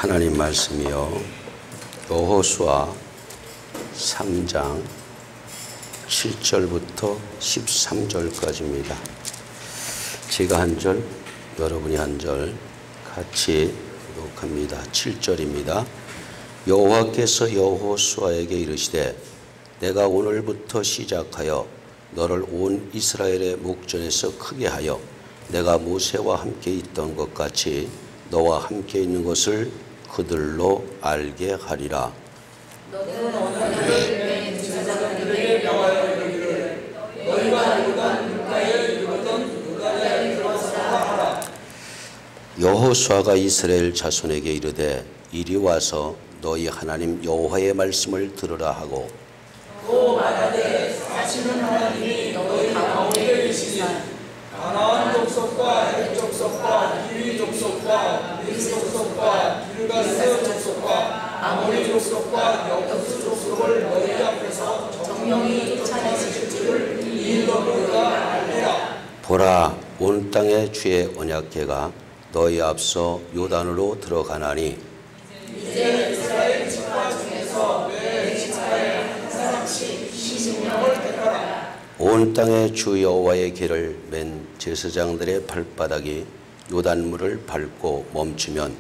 하나님 말씀이요, 여호수아 3장 7절부터 13절까지입니다. 제가 한 절, 여러분이 한 절 같이 교독합니다. 7절입니다. 여호와께서 여호수아에게 이르시되 내가 오늘부터 시작하여 너를 온 이스라엘의 목전에서 크게 하여 내가 모세와 함께 있던 것 같이 너와 함께 있는 것을 그들로 알게 하리라. 너는 언어를 제사장들에게 명하여 이르기를 너희가 요단 물가에 이르거든 물가에 들어서 하라. 여호수아가 이스라엘 자손에게 이르되 이리 와서 너희 하나님 여호와의 말씀을 들으라 하고 또 말하되 사시는 하나님이 너희 가운데 계시니 가나안 족속과 헷 족속과 히위 족속과 브리스 족속과 기르가스 족속과 아모리 족속과 여부스 족속을 너희 앞에서 정령이 쫓아내실 줄을 이 일로 너희가 알리라. 보라, 온 땅의 주의 언약궤가 너희 앞서 요단으로 들어가나니 이제 이스라엘 지파 중에서 내 지파에 한 사람씩 20명을 택하라. 온 땅의 주 여호와의 길을 맨 제사장들의 발바닥이 요단물을 밟고 멈추면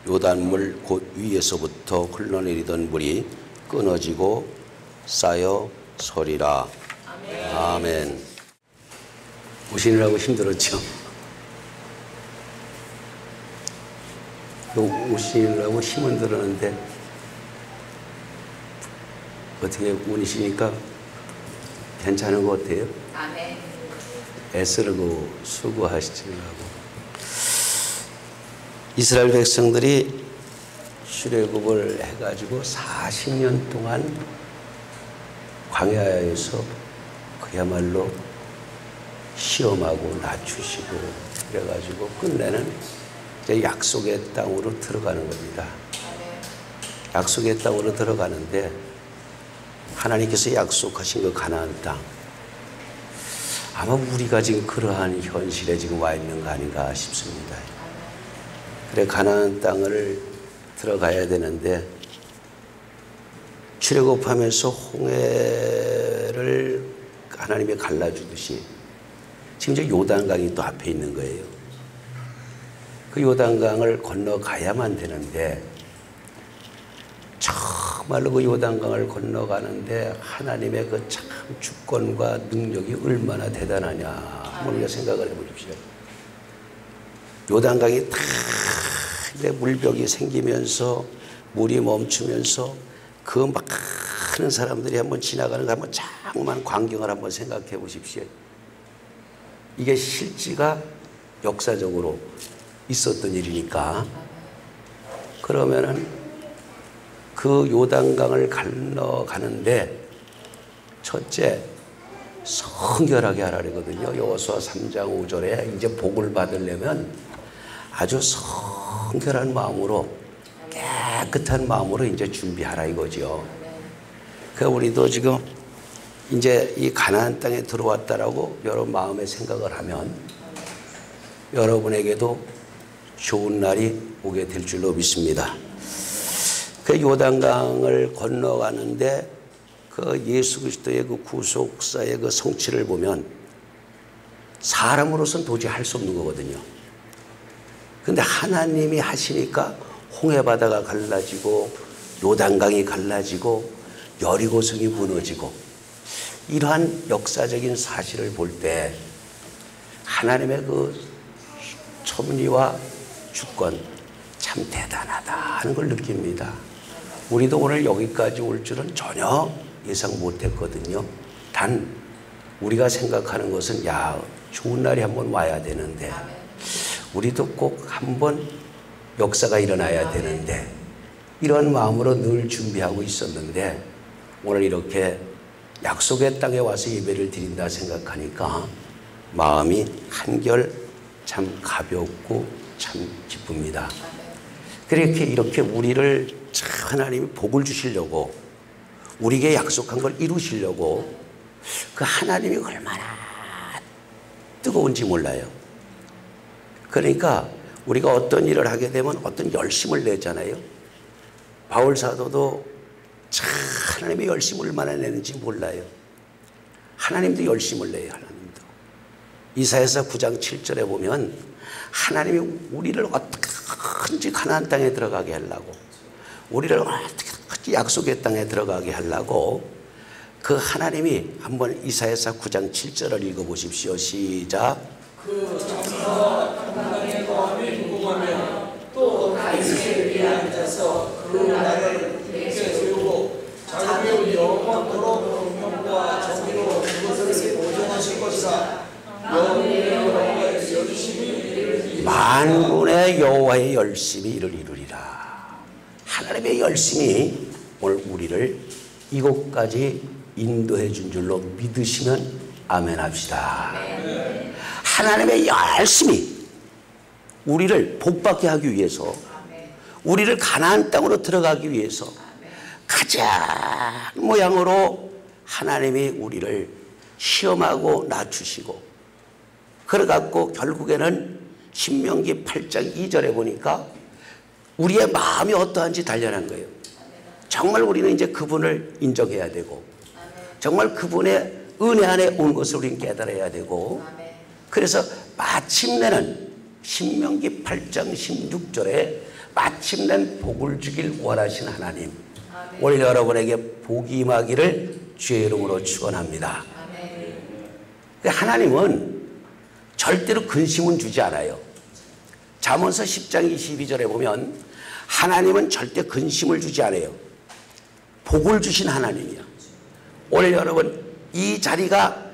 요단물 곧 위에서부터 흘러내리던 물이 끊어지고 쌓여 서리라. 아멘. 오시느라고 힘들었죠? 오시느라고 힘은 들었는데 어떻게 운이시니까 괜찮은 것 같아요? 아멘. 애쓰고 수고하시려고. 이스라엘 백성들이 출애굽을 해가지고 40년 동안 광야에서 그야말로 시험하고 낮추시고 그래가지고 끝내는 이제 약속의 땅으로 들어가는 겁니다. 약속의 땅으로 들어가는데 하나님께서 약속하신 그 가나안 땅, 아마 우리가 지금 그러한 현실에 지금 와 있는 거 아닌가 싶습니다. 그래, 가나안 땅을 들어가야 되는데 출애굽하면서 홍해를 하나님이 갈라주듯이 지금 이제 요단강이 또 앞에 있는 거예요. 그 요단강을 건너가야만 되는데 정말로 그 요단강을 건너가는데 하나님의 그 참 주권과 능력이 얼마나 대단하냐 한번 우리가 생각을 해보십시오. 요단강이 다 이제 물벽이 생기면서 물이 멈추면서 그 많은 사람들이 한번 지나가는 거 한번 장만 광경을 한번 생각해 보십시오. 이게 실제가 역사적으로 있었던 일이니까 그러면은 그 요단강을 건너가는데 첫째 성결하게 하라 그러거든요. 여호수아 3장 5절에 이제 복을 받으려면 아주 성결한 마음으로 깨끗한 마음으로 이제 준비하라 이거죠. 그러니까 우리도 지금 이제 이 가나안 땅에 들어왔다라고 여러분 마음에 생각을 하면 여러분에게도 좋은 날이 오게 될 줄로 믿습니다. 그 요단강을 건너가는데 그 예수 그리스도의 그 구속사의 그 성취를 보면 사람으로서는 도저히 할 수 없는 거거든요. 근데 하나님이 하시니까 홍해바다가 갈라지고 요단강이 갈라지고 여리고성이 무너지고 이러한 역사적인 사실을 볼 때 하나님의 그 섭리와 주권 참 대단하다 하는 걸 느낍니다. 우리도 오늘 여기까지 올 줄은 전혀 예상 못했거든요. 단 우리가 생각하는 것은 야, 좋은 날이 한번 와야 되는데 우리도 꼭 한번 역사가 일어나야 되는데 이런 마음으로 늘 준비하고 있었는데 오늘 이렇게 약속의 땅에 와서 예배를 드린다 생각하니까 마음이 한결 참 가볍고 참 기쁩니다. 이렇게 우리를 하나님이 복을 주시려고 우리에게 약속한 걸 이루시려고 그 하나님이 얼마나 뜨거운지 몰라요. 그러니까 우리가 어떤 일을 하게 되면 어떤 열심을 내잖아요. 바울 사도도 참 하나님의 열심을 얼마나 내는지 몰라요. 하나님도 열심을 내요. 하나님도. 이사야서 9장 7절에 보면 하나님이 우리를 어떻게든지 가나안 땅에 들어가게 하려고, 우리를 어떻게든지 약속의 땅에 들어가게 하려고 그 하나님이 한번 이사야서 9장 7절을 읽어보십시오. 시작. 그 장사와 평강의 거함이 무궁하며 또 다윗의 위에 앉아서 그 나라를 굳게 세우고 자기의 영원토록 공평과 정의로 그것을 보존하실 것이다. 만군의 여호와의 열심히 이르리라. 만군의 여호와의 열심히 이를 이루리라. 하나님의 열심히 오늘 우리를 이곳까지 인도해 준 줄로 믿으시면 아멘 합시다. 하나님의 열심히 우리를 복받게 하기 위해서, 우리를 가나안 땅으로 들어가기 위해서 가장 모양으로 하나님이 우리를 시험하고 낮추시고, 그래갖고 결국에는 신명기 8장 2절에 보니까 우리의 마음이 어떠한지 단련한 거예요. 정말 우리는 이제 그분을 인정해야 되고, 정말 그분의 은혜 안에 온 것을 우리는 깨달아야 되고, 그래서 마침내는 신명기 8장 16절에 마침내 복을 주길 원하신 하나님, 오늘 여러분에게 복이 임하기를 주의 이름으로 축원합니다. 하나님은 절대로 근심은 주지 않아요. 잠언서 10장 22절에 보면 하나님은 절대 근심을 주지 않아요. 복을 주신 하나님이야. 오늘 여러분 이 자리가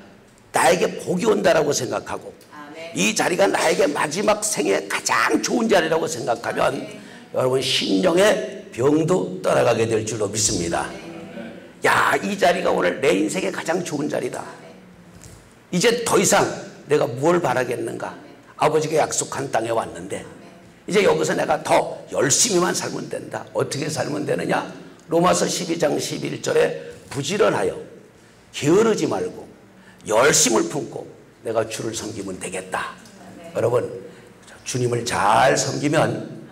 나에게 복이 온다라고 생각하고, 이 자리가 나에게 마지막 생에 가장 좋은 자리라고 생각하면 여러분 신령의 병도 떠나가게 될 줄로 믿습니다. 야, 이 자리가 오늘 내 인생의 가장 좋은 자리다. 이제 더 이상 내가 뭘 바라겠는가. 아버지가 약속한 땅에 왔는데 이제 여기서 내가 더 열심히만 살면 된다. 어떻게 살면 되느냐. 로마서 12장 11절에 부지런하여 게으르지 말고 열심을 품고 내가 주를 섬기면 되겠다. 여러분 주님을 잘 섬기면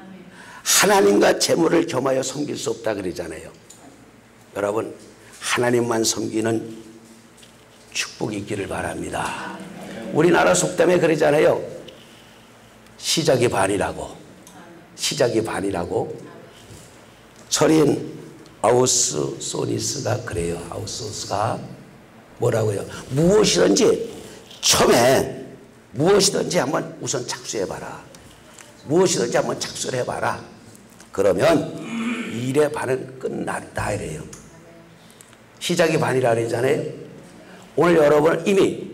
하나님과 재물을 겸하여 섬길 수 없다 그러잖아요. 여러분 하나님만 섬기는 축복이 있기를 바랍니다. 우리나라 속담에 그러잖아요. 시작이 반이라고. 시작이 반이라고. 철인 아우스소니스가 그래요. 아우스소니스가 뭐라고요? 무엇이든지 처음에 무엇이든지 한번 우선 착수해봐라. 무엇이든지 한번 착수를 해봐라. 그러면 일의 반은 끝났다 이래요. 시작이 반이라 그러잖아요. 오늘 여러분 이미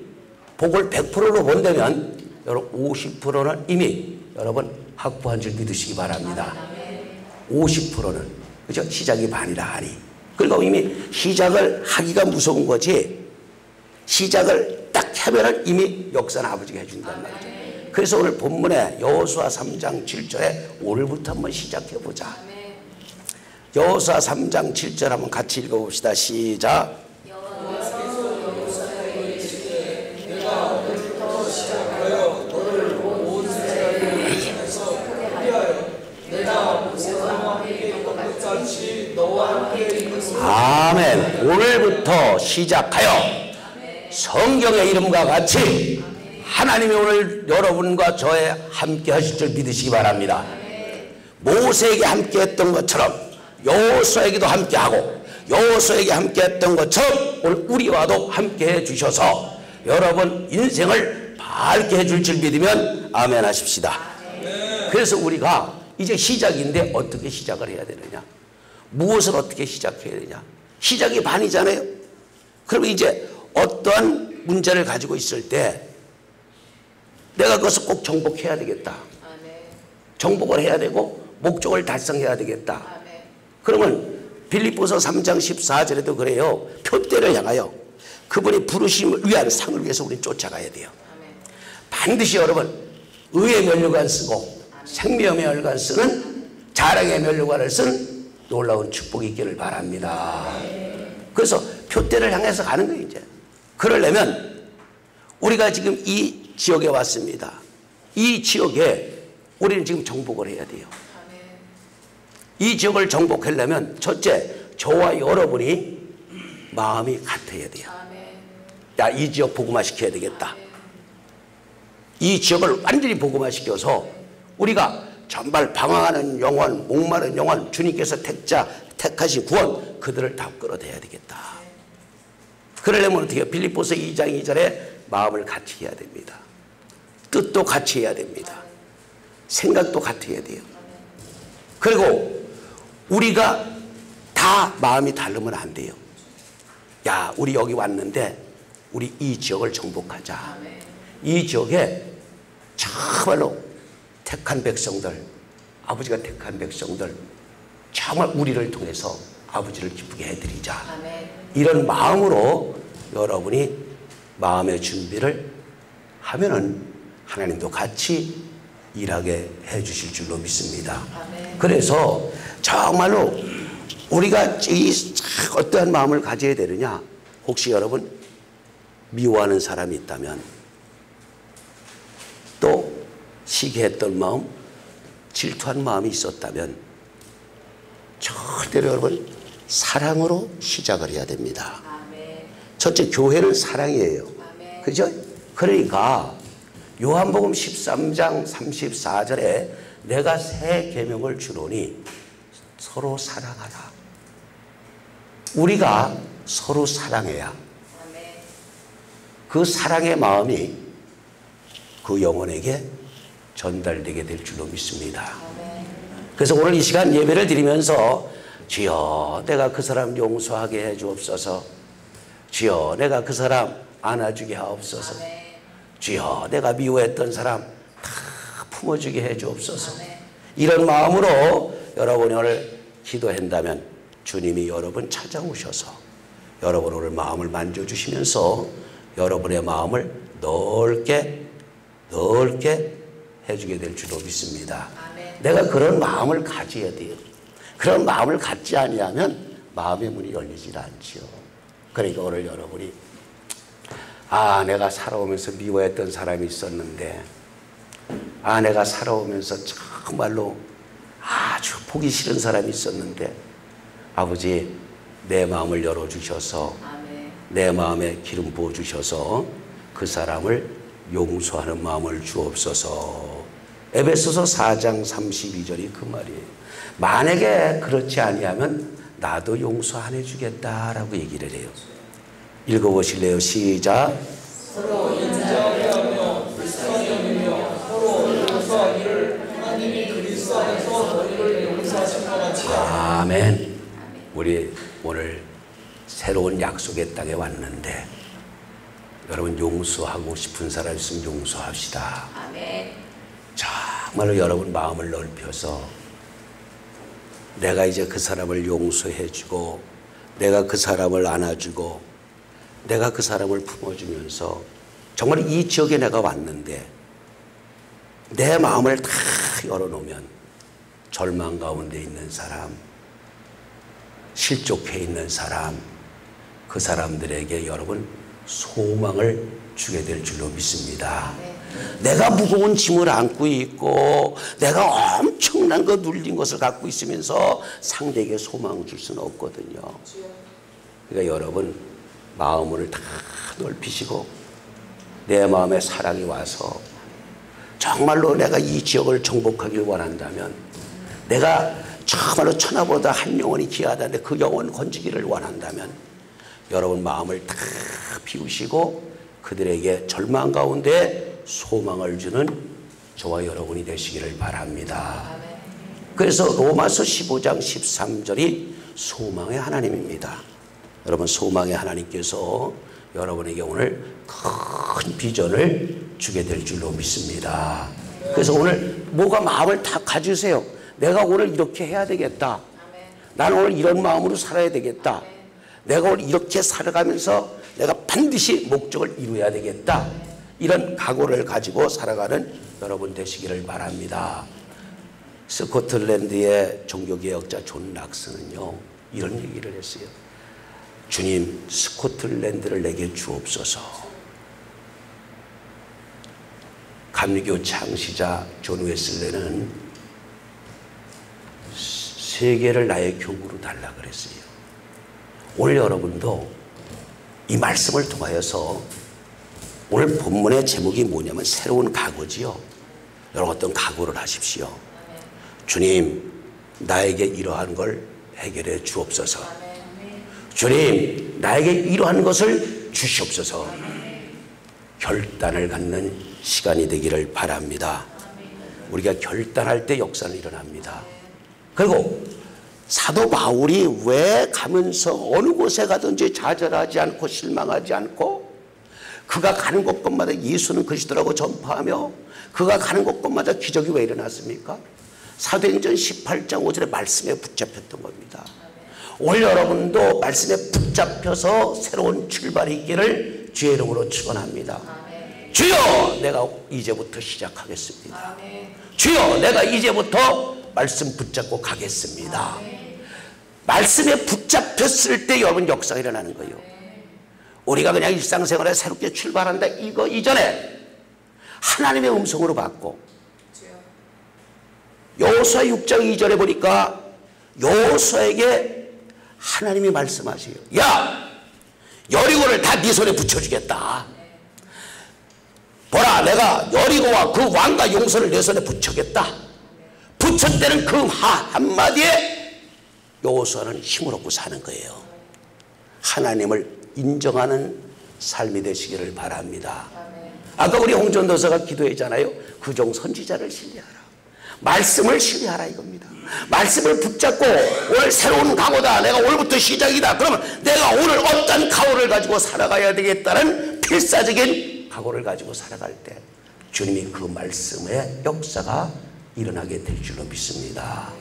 복을 100%로 본다면 여러분 50%는 이미 여러분 확보한 줄 믿으시기 바랍니다. 50%는 그죠? 시작이 반이라 하니. 그리고 이미 시작을 하기가 무서운 거지, 시작을 딱 하면은 이미 역사는 아버지가 해준단 말이죠. 그래서 오늘 본문에 여호수아 3장 7절에 오늘부터 한번 시작해보자. 여호수아 3장 7절 한번 같이 읽어봅시다. 시작. 내가 오늘부터 시작하여 너를 온 세상에 소리하여 내가 모세와 함께 있던 것 같이 너와 함께 있는 것이다. 아멘. 오늘부터 시작하여 성경의 이름과 같이 하나님이 오늘 여러분과 저에 함께 하실 줄 믿으시기 바랍니다. 모세에게 함께 했던 것처럼 여호수아에게도 함께 하고 여호수아에게 함께 했던 것처럼 오늘 우리와도 함께 해주셔서 여러분 인생을 밝게 해줄 줄 믿으면 아멘 하십시다. 그래서 우리가 이제 시작인데 어떻게 시작을 해야 되느냐, 무엇을 어떻게 시작해야 되냐. 시작이 반이잖아요. 그러면 이제 어떠한 문제를 가지고 있을 때 내가 그것을 꼭 정복해야 되겠다. 정복을 해야 되고 목적을 달성해야 되겠다. 그러면 빌립보서 3장 14절에도 그래요. 표대를 향하여 그분이 부르심을 위한 상을 위해서 우리는 쫓아가야 돼요. 반드시 여러분 의의 면류관 쓰고 생명의 면류관 쓰는 자랑의 면류관을 쓴 놀라운 축복이 있기를 바랍니다. 그래서 표대를 향해서 가는 거예요. 이제 그러려면 우리가 지금 이 지역에 왔습니다. 이 지역에 우리는 지금 정복을 해야 돼요. 이 지역을 정복하려면 첫째, 저와 여러분이 마음이 같아야 돼요. 야, 이 지역 복음화시켜야 되겠다. 이 지역을 완전히 복음화시켜서 우리가 정말 방황하는 영혼, 목마른 영혼, 주님께서 택하신 구원, 그들을 다 끌어내야 되겠다. 그러려면 어떻게 해요? 빌립보서 2장 2절에 마음을 같이 해야 됩니다. 뜻도 같이 해야 됩니다. 생각도 같이 해야 돼요. 그리고 우리가 다 마음이 다르면 안 돼요. 야, 우리 여기 왔는데 우리 이 지역을 정복하자. 이 지역에 정말로 택한 백성들, 아버지가 택한 백성들, 정말 우리를 통해서 아버지를 기쁘게 해드리자. 이런 마음으로 여러분이 마음의 준비를 하면은 하나님도 같이 일하게 해주실 줄로 믿습니다. 그래서 정말로 우리가 이 어떠한 마음을 가져야 되느냐? 혹시 여러분 미워하는 사람이 있다면, 또 시기했던 마음, 질투한 마음이 있었다면 절대로 여러분 사랑으로 시작을 해야 됩니다. 첫째, 교회는 사랑이에요. 그죠? 그러니까 요한복음 13장 34절에 내가 새 계명을 주노니 서로 사랑하라. 우리가 서로 사랑해야 그 사랑의 마음이 그 영혼에게 전달되게 될 줄로 믿습니다. 그래서 오늘 이 시간 예배를 드리면서 주여 내가 그 사람 용서하게 해 주옵소서, 주여 내가 그 사람 안아주게 하옵소서, 주여 내가 미워했던 사람 다 품어주게 해 주옵소서. 이런 마음으로 여러분이 오늘 기도한다면 주님이 여러분 찾아오셔서 여러분 오늘 마음을 만져주시면서 여러분의 마음을 넓게 해주게 될 줄로 믿습니다. 내가 그런 마음을 가져야 돼요. 그런 마음을 갖지 아니하면 마음의 문이 열리질 않지요. 그러니까 오늘 여러분이 내가 살아오면서 미워했던 사람이 있었는데, 내가 살아오면서 정말로 아주 보기 싫은 사람이 있었는데 아버지 내 마음을 열어주셔서 내 마음에 기름 부어주셔서 그 사람을 용서하는 마음을 주옵소서. 에베소서 4장 32절이 그 말이에요. 만약에 그렇지 아니하면 나도 용서 안 해주겠다라고 얘기를 해요. 읽어보실래요? 시작. 서로 인자하게 하며 불쌍히 여기며 서로 용서하기를 하나님이 그리스도 안에서 너희를 용서하신 것 같이. 아멘. 우리 오늘 새로운 약속의 땅에 왔는데 여러분 용서하고 싶은 사람 있으면 용서합시다. 아멘. 정말로 여러분 마음을 넓혀서 내가 이제 그 사람을 용서해주고 내가 그 사람을 안아주고 내가 그 사람을 품어주면서 정말 이 지역에 내가 왔는데 내 마음을 다 열어놓으면 절망 가운데 있는 사람, 실족해 있는 사람, 그 사람들에게 여러분 소망을 주게 될 줄로 믿습니다. 내가 무거운 짐을 안고 있고 내가 엄청난 거 눌린 것을 갖고 있으면서 상대에게 소망을 줄 수는 없거든요. 그러니까 여러분 마음을 다 넓히시고 내 마음에 사랑이 와서 정말로 내가 이 지역을 정복하길 원한다면, 내가 정말로 천하보다 한 영혼이 귀하다는데 그 영혼 건지기를 원한다면 여러분 마음을 다 비우시고 그들에게 절망 가운데 소망을 주는 저와 여러분이 되시기를 바랍니다. 그래서 로마서 15장 13절이 소망의 하나님입니다. 여러분 소망의 하나님께서 여러분에게 오늘 큰 비전을 주게 될 줄로 믿습니다. 그래서 오늘 뭐가 마음을 다 가지세요. 내가 오늘 이렇게 해야 되겠다. 나는 오늘 이런 마음으로 살아야 되겠다. 내가 오늘 이렇게 살아가면서 내가 반드시 목적을 이루어야 되겠다. 이런 각오를 가지고 살아가는 여러분 되시기를 바랍니다. 스코틀랜드의 종교개혁자 존 락스는요 이런 얘기를 했어요. 주님, 스코틀랜드를 내게 주옵소서. 감리교 창시자 존 웨슬레는 세계를 나의 교구로 달라 그랬어요. 오늘 여러분도 이 말씀을 통하여서 오늘 본문의 제목이 뭐냐면 새로운 각오지요. 여러분 어떤 각오를 하십시오. 주님, 나에게 이러한 걸 해결해 주옵소서. 주님, 나에게 이러한 것을 주시옵소서. 결단을 갖는 시간이 되기를 바랍니다. 우리가 결단할 때 역사는 일어납니다. 그리고 사도 바울이 왜 가면서 어느 곳에 가든지 좌절하지 않고 실망하지 않고 그가 가는 곳곳마다 예수는 그리스도라고 전파하며 그가 가는 곳곳마다 기적이 왜 일어났습니까? 사도행전 18장 5절의 말씀에 붙잡혔던 겁니다. 오늘 여러분도 말씀에 붙잡혀서 새로운 출발이 있기를 주의 이름으로 축원합니다. 주여, 내가 이제부터 시작하겠습니다. 주여, 내가 이제부터 말씀 붙잡고 가겠습니다. 말씀에 붙잡혔을 때 여러분 역사가 일어나는 거예요. 우리가 그냥 일상생활에 새롭게 출발한다 이거 이전에 하나님의 음성으로 받고 여호수아 6장 2절에 보니까 여호수아에게 하나님이 말씀하세요. 야, 여리고를 다 네 손에 붙여주겠다. 보라, 내가 여리고와 그 왕과 용서를 내 손에 붙여겠다. 붙였다는 그 한마디에 여호수아는 힘을 얻고 사는 거예요. 하나님을 인정하는 삶이 되시기를 바랍니다. 아까 우리 홍전도사가 기도했잖아요. 그종 선지자를 신뢰하라. 말씀을 신뢰하라 이겁니다. 말씀을 붙잡고 오늘 새로운 각오다. 내가 오늘부터 시작이다. 그러면 내가 오늘 어떤 각오를 가지고 살아가야 되겠다는 필사적인 각오를 가지고 살아갈 때 주님이 그 말씀의 역사가 일어나게 될 줄로 믿습니다.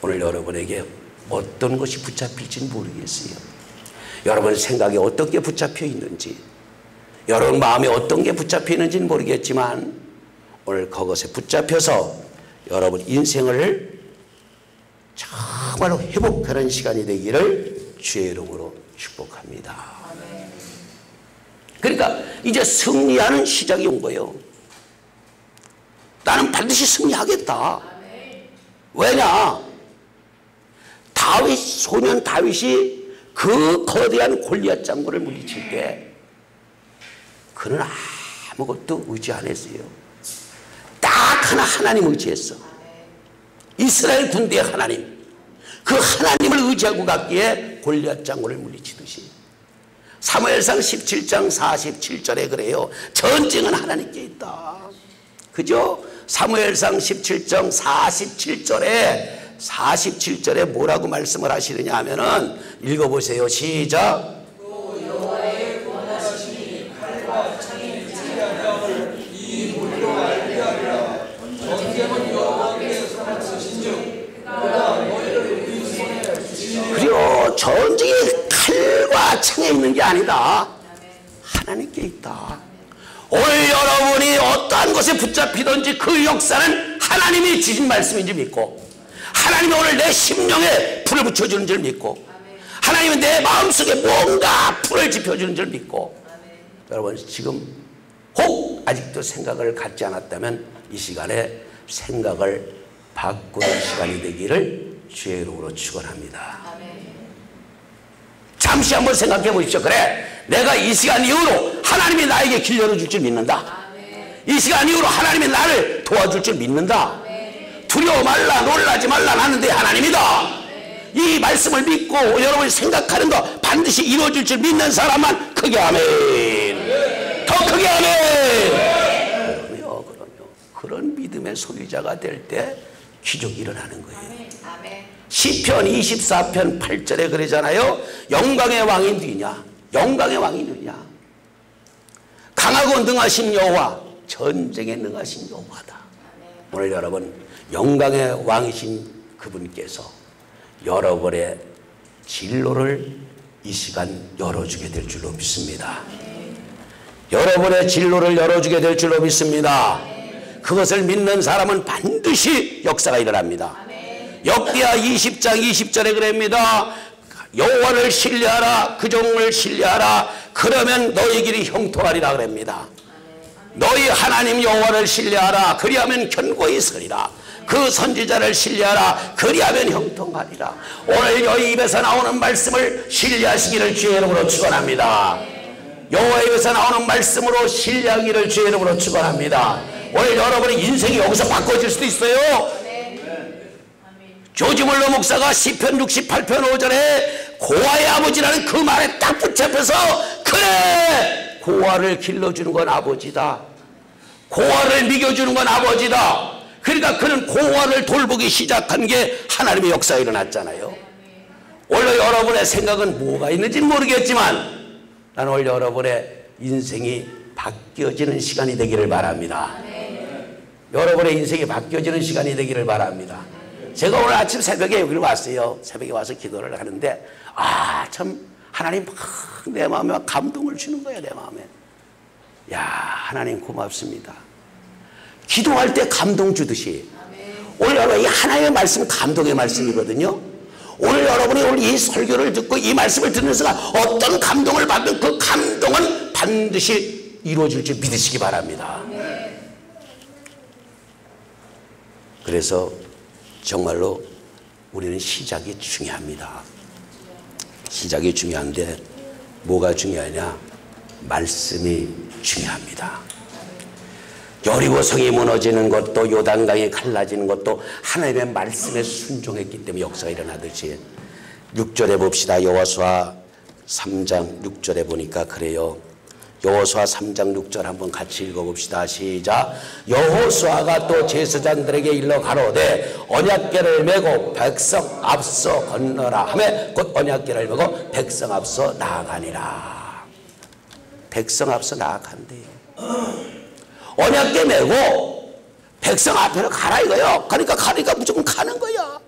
오늘 여러분에게 어떤 것이 붙잡힐지는 모르겠어요. 여러분 생각에 어떤 게 붙잡혀 있는지, 여러분 마음에 어떤 게 붙잡혀 있는지는 모르겠지만 오늘 그것에 붙잡혀서 여러분 인생을 정말로 회복하는 시간이 되기를 주의 이름으로 축복합니다. 그러니까 이제 승리하는 시작이 온 거예요. 나는 반드시 승리하겠다. 왜냐? 소년 다윗이 그 거대한 골리앗 장군을 물리칠 때 그는 아무것도 의지 안 했어요. 딱 하나 하나님 의지했어. 이스라엘 군대의 하나님. 그 하나님을 의지하고 갔기에 골리앗 장군을 물리치듯이 사무엘상 17장 47절에 그래요. 전쟁은 하나님께 있다. 그죠? 사무엘상 17장 47절에 뭐라고 말씀을 하시느냐 하면은 읽어보세요. 시작. 또 여호와의 구원하심이 칼과 창에 그치지 아니함을 이 물로 알게 하리라. 전쟁은 여호와께서 하셨은즉 그가 너희를 우리 손에 주시리라. 그리고 전쟁이 칼과 창에 있는 게 아니다. 하나님께 있다. 오늘 여러분이 어떠한 것에 붙잡히든지 그 역사는 하나님이 주신 말씀인지 믿고, 하나님이 오늘 내 심령에 불을 붙여주는 줄 믿고, 하나님은 내 마음속에 뭔가 불을 지펴주는 줄 믿고, 여러분 지금 혹 아직도 생각을 갖지 않았다면 이 시간에 생각을 바꾸는 시간이 되기를 주의 이름으로 축원합니다. 잠시 한번 생각해 보십시오. 그래, 내가 이 시간 이후로 하나님이 나에게 길 열어줄 줄 믿는다. 이 시간 이후로 하나님이 나를 도와줄 줄 믿는다. 두려워 말라, 놀라지 말라, 나는 내 하나님이다. 이 말씀을 믿고 여러분이 생각하는 거 반드시 이루어질 줄 믿는 사람만 크게 아멘. 더 크게 아멘. 그럼요. 그런 믿음의 소유자가 될 때 기적이 일어나는 거예요. 시편 24편 8절에 그러잖아요. 영광의 왕이 누구냐? 영광의 왕이 누구냐? 강하고 능하신 여호와, 전쟁에 능하신 여호와다. 오늘 여러분 영광의 왕이신 그분께서 여러분의 진로를 이 시간 열어주게 될 줄로 믿습니다. 여러분의 진로를 열어주게 될 줄로 믿습니다. 그것을 믿는 사람은 반드시 역사가 일어납니다. 역대하 20장 20절에 그럽니다. 여호와를 신뢰하라, 그 종을 신뢰하라, 그러면 너희 길이 형통하리라 그럽니다. 너희 하나님 여호와를 신뢰하라. 그리하면 견고히 서리라. 그 선지자를 신뢰하라. 그리하면 형통하리라. 오늘 너희 입에서 나오는 말씀을 신뢰하시기를 주의 이름으로 축원합니다. 여호와의 입에서 나오는 말씀으로 신뢰하기를 주의 이름으로 축원합니다. 오늘 여러분의 인생이 여기서 바꿔질 수도 있어요. 조지 물러 목사가 시편 68편 5절에 고아의 아버지라는 그 말에 딱 붙잡혀서 그래, 고아를 길러주는 건 아버지다. 고아를 먹여주는 건 아버지다. 그러니까 그는 고아를 돌보기 시작한 게 하나님의 역사에 일어났잖아요. 오늘 여러분의 생각은 뭐가 있는지는 모르겠지만 나는 오늘 여러분의 인생이 바뀌어지는 시간이 되기를 바랍니다. 여러분의 인생이 바뀌어지는 시간이 되기를 바랍니다. 제가 오늘 아침 새벽에 여기를 왔어요. 새벽에 와서 기도를 하는데 참 하나님 막 내 마음에 막 감동을 주는 거예요. 내 마음에. 야, 하나님 고맙습니다. 기도할 때 감동 주듯이 오늘 여러분 이 하나님의 말씀 감동의 말씀이거든요. 오늘 여러분이 오늘 이 설교를 듣고 이 말씀을 듣는 순간 어떤 감동을 받든 그 감동은 반드시 이루어질 줄 믿으시기 바랍니다. 그래서 정말로 우리는 시작이 중요합니다. 시작이 중요한데 뭐가 중요하냐? 말씀이 중요합니다. 여리고성이 무너지는 것도 요단강이 갈라지는 것도 하나님의 말씀에 순종했기 때문에 역사가 일어나듯이 6절에 봅시다. 여호수아 3장 6절에 보니까 그래요. 여호수아 3장 6절 한번 같이 읽어봅시다. 시작. 여호수아가 또 제사장들에게 일러 가로되 언약궤를 메고 백성 앞서 건너라 하매 곧 언약궤를 메고 백성 앞서 나아가니라. 백성 앞서 나아간대요. 언약궤 메고 백성 앞으로 가라 이거요. 가니까 무조건 가는 거야.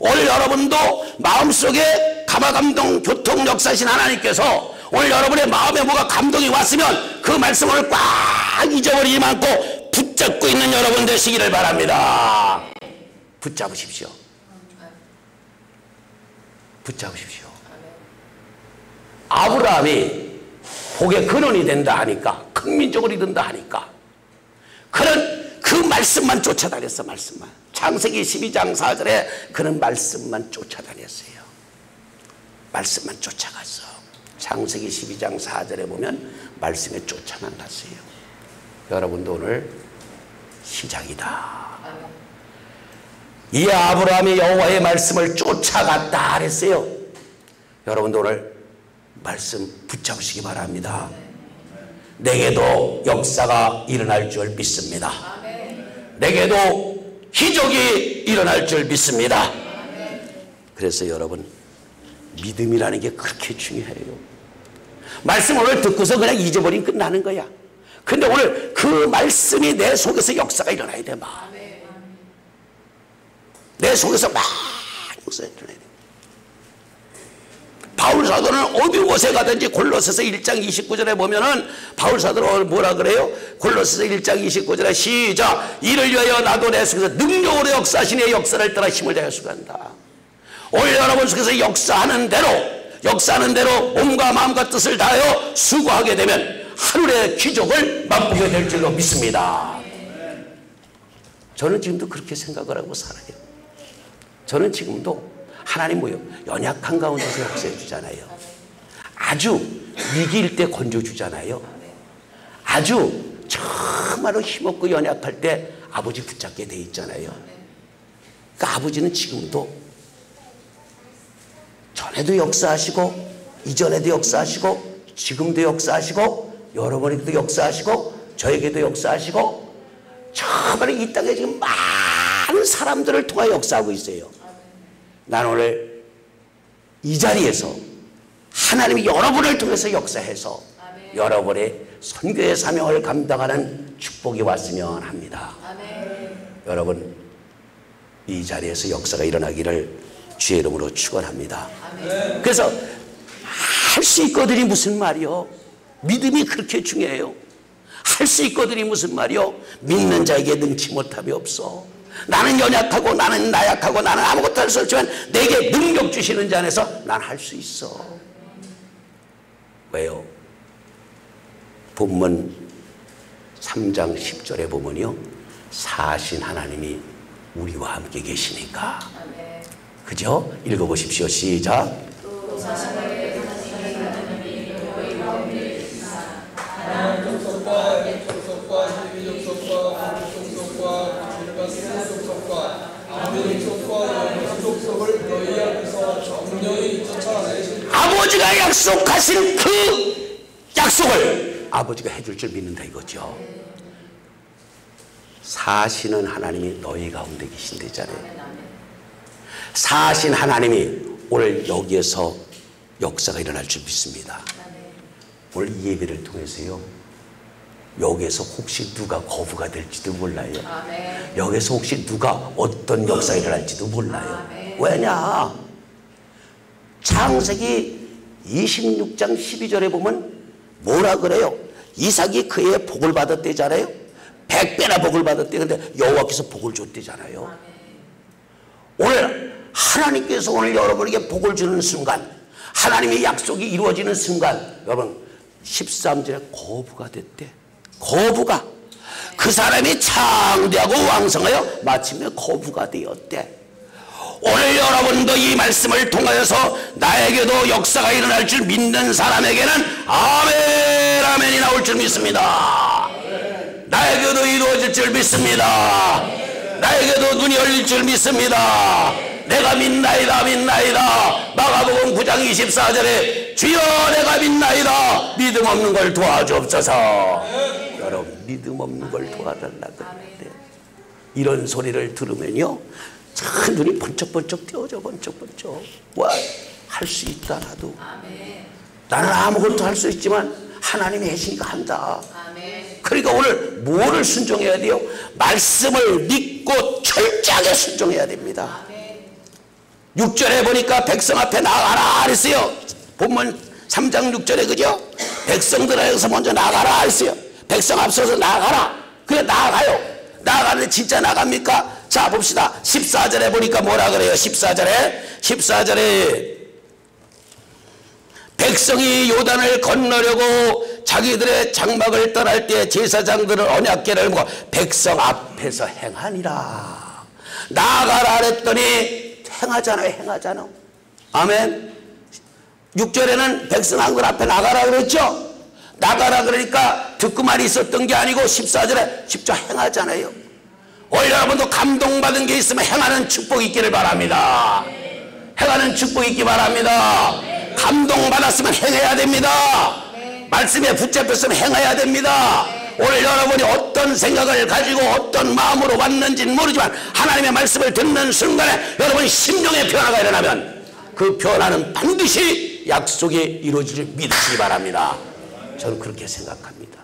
오늘 여러분도 마음속에 감화감동 교통 역사신 하나님께서 오늘 여러분의 마음에 뭐가 감동이 왔으면 그 말씀을 꽉 잊어버리지 않고 붙잡고 있는 여러분 되시기를 바랍니다. 붙잡으십시오. 붙잡으십시오. 아브라함이 복의 근원이 된다 하니까, 국민적으로 이른다 하니까 그는 그 말씀만 쫓아다녔어. 말씀만. 창세기 12장 4절에 그는 말씀만 쫓아다녔어요. 말씀만 쫓아갔어. 창세기 12장 4절에 보면 말씀에 쫓아만 갔어요. 여러분도 오늘 시작이다. 이 아브라함이 여호와의 말씀을 쫓아갔다 그랬어요. 여러분도 오늘 말씀 붙잡으시기 바랍니다. 내게도 역사가 일어날 줄 믿습니다. 내게도 기적이 일어날 줄 믿습니다. 그래서 여러분 믿음이라는 게 그렇게 중요해요. 말씀 오늘 듣고서 그냥 잊어버리면 끝나는 거야. 근데 오늘 그 말씀이 내 속에서 역사가 일어나야 돼. 막. 내 속에서 막 역사가 일어나야 돼. 바울 사도는 어디 곳에 가든지 골로새서 1장 29절에 보면은 바울 사도는 뭐라 그래요? 골로새서 1장 29절에 시작. 이를 위하여 나도 내 속에서 능력으로 역사하신 이의 역사를 따라 힘을 다하여 수고한다. 오늘 여러분 속에서 역사하는 대로 몸과 마음과 뜻을 다하여 수고하게 되면 하늘의 기적을 맛보게 될 줄로 믿습니다. 저는 지금도 그렇게 생각을 하고 살아요. 저는 지금도 하나님 뭐요? 연약한 가운데서 역사해 주잖아요. 아주 위기일 때 건져 주잖아요. 아주 정말로 힘없고 연약할 때 아버지 붙잡게 돼 있잖아요. 그러니까 아버지는 지금도 전에도 역사하시고 이전에도 역사하시고 지금도 역사하시고 여러분에게도 역사하시고 저에게도 역사하시고 정말 이 땅에 지금 많은 사람들을 통하여 역사하고 있어요. 나는 오늘 이 자리에서 하나님이 여러분을 통해서 역사해서 여러분의 선교의 사명을 감당하는 축복이 왔으면 합니다. 여러분 이 자리에서 역사가 일어나기를 주의 이름으로 축원합니다. 그래서 할 수 있거든이 무슨 말이요? 믿음이 그렇게 중요해요. 할 수 있거든이 무슨 말이요? 믿는 자에게 능치 못함이 없어. 나는 연약하고 나는 나약하고 나는 아무것도 할 수 없지만 내게 능력 주시는 자 안에서 난 할 수 있어. 왜요? 본문 3장 10절에 보면요, 사신 하나님이 우리와 함께 계시니까. 그죠? 읽어보십시오. 시작. 가나안 족속과 헷 족속과 히위 족속과 북 족속과 기르가스 족속과 아비 족속과 여부 족속을 너희 앞에서 정령이 쫓아내실 아버지가 약속하신 그 약속을 아버지가 해줄 줄 믿는다 이거죠. 사시는 하나님이 너희 가운데 계신대잖아요. 사신 하나님이 오늘 여기에서 역사가 일어날 줄 믿습니다. 오늘 이 예배를 통해서요, 여기에서 혹시 누가 거부가 될지도 몰라요. 여기서 혹시 누가 어떤 역사가 일어날지도 몰라요. 왜냐? 창세기 26장 12절에 보면 뭐라 그래요? 이삭이 그의 복을 받았대잖아요. 100배나 복을 받았대. 근데 여호와께서 복을 줬대잖아요. 오늘 하나님께서 오늘 여러분에게 복을 주는 순간, 하나님의 약속이 이루어지는 순간, 여러분 13절에 거부가 됐대. 거부가. 그 사람이 창대하고 왕성하여 마침내 거부가 되었대. 오늘 여러분도 이 말씀을 통하여서 나에게도 역사가 일어날 줄 믿는 사람에게는 아멘, 아멘이 나올 줄 믿습니다. 나에게도 이루어질 줄 믿습니다. 나에게도 눈이 열릴 줄 믿습니다. 내가 믿나이다, 믿나이다. 마가복음 9장 24절에 주여 내가 믿나이다. 믿음 없는 걸 도와주옵소서. 여러분 믿음 없는 걸 도와달라 그러는데 이런 소리를 들으면요, 참 눈이 번쩍번쩍 띄어져. 번쩍번쩍. 와, 할 수 있다. 나도. 나는 아무것도 할 수 있지만 하나님이 해주니까 한다. 그러니까 오늘 뭐를 순종해야 돼요? 말씀을 믿고 철저하게 순종해야 됩니다. 6절에 보니까 백성 앞에 나가라 그랬어요. 본문 3장 6절에 그죠? 백성들에서 먼저 나가라 했어요. 백성 앞서서 나가라. 그래 나가요. 나가는데 진짜 나갑니까? 자 봅시다. 14절에 보니까 뭐라 그래요? 14절에 백성이 요단을 건너려고 자기들의 장막을 떠날 때 제사장들은 언약궤를 모아 백성 앞에서 행하니라. 나가라 그랬더니 행하잖아요. 행하잖아. 아멘. 6절에는 백성들 앞에 나가라 그랬죠. 나가라 그러니까 듣고만 있었던 게 아니고 14절에 직접 행하잖아요. 오늘 여러분도 감동받은 게 있으면 행하는 축복이 있기를 바랍니다. 행하는 축복이 있기 바랍니다. 감동받았으면 행해야 됩니다. 말씀에 붙잡혔으면 행해야 됩니다. 오늘 여러분이 어떤 생각을 가지고 어떤 마음으로 왔는지는 모르지만 하나님의 말씀을 듣는 순간에 여러분이 심령의 변화가 일어나면 그 변화는 반드시 약속이 이루어질 줄 믿으시기 바랍니다. 저는 그렇게 생각합니다.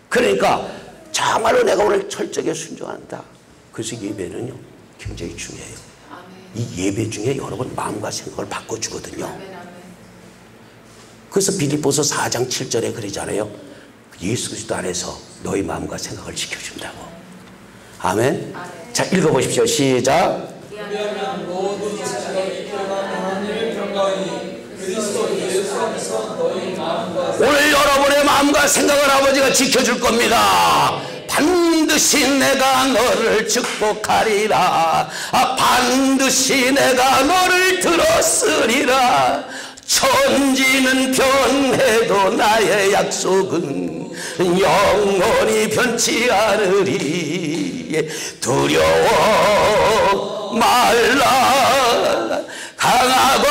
그러니까 정말로 내가 오늘 철저하게 순종한다. 그래서 예배는요 굉장히 중요해요. 이 예배 중에 여러분 마음과 생각을 바꿔주거든요. 그래서 빌립보서 4장 7절에 그러잖아요. 예수 그리스도 안에서 너희 마음과 생각을 지켜준다고. 아멘. 자 읽어보십시오. 시작. 왜냐하면 모든 자가 이끌어가는 하나님의 평강이 그리스도 예수 안에서 너희 마음과 오늘 여러분의 마음과 생각을 아버지가 지켜줄 겁니다. 반드시 내가 너를 축복하리라. 반드시 내가 너를 들었으리라. 천지는 변해도 나의 약속은 영원히 변치 않으리. 두려워 말라. 강하고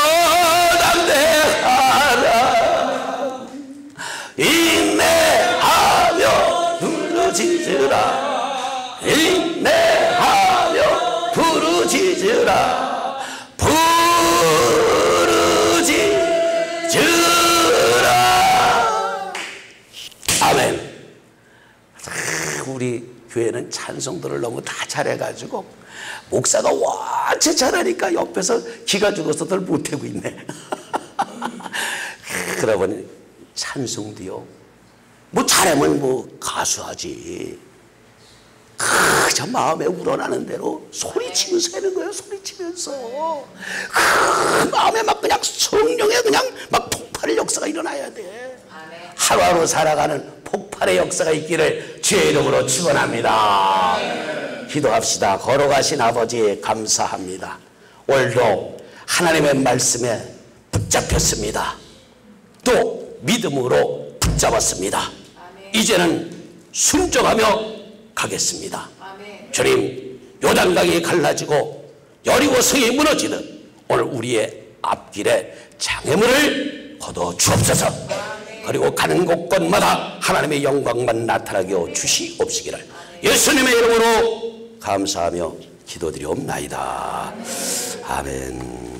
담대하라. 인내하며 부르짖으라. 인내하며 부르짖으라. 아멘. 우리 교회는 찬송들을 너무 다 잘해가지고 목사가 원체 잘하니까 옆에서 기가 죽어서들 못하고 있네. 그러면 찬송도요 뭐 잘하면 뭐 가수하지. 저 마음에 우러나는 대로 소리치면서 하는 거예요. 소리치면서 마음에 막 그냥 성령에 그냥 막 폭발의 역사가 일어나야 돼. 하루하루 살아가는 폭발 폭발의 역사가 있기를 주의 이름으로 축원합니다. 기도합시다. 걸어가신 아버지 감사합니다. 오늘도 하나님의 말씀에 붙잡혔습니다. 또 믿음으로 붙잡았습니다. 이제는 순종하며 가겠습니다. 주님, 요단강이 갈라지고 여리고성이 무너지듯 오늘 우리의 앞길에 장애물을 거둬 주옵소서. 그리고 가는 곳곳마다 하나님의 영광만 나타나게 주시옵시기를 예수님의 이름으로 감사하며 기도드리옵나이다. 아멘.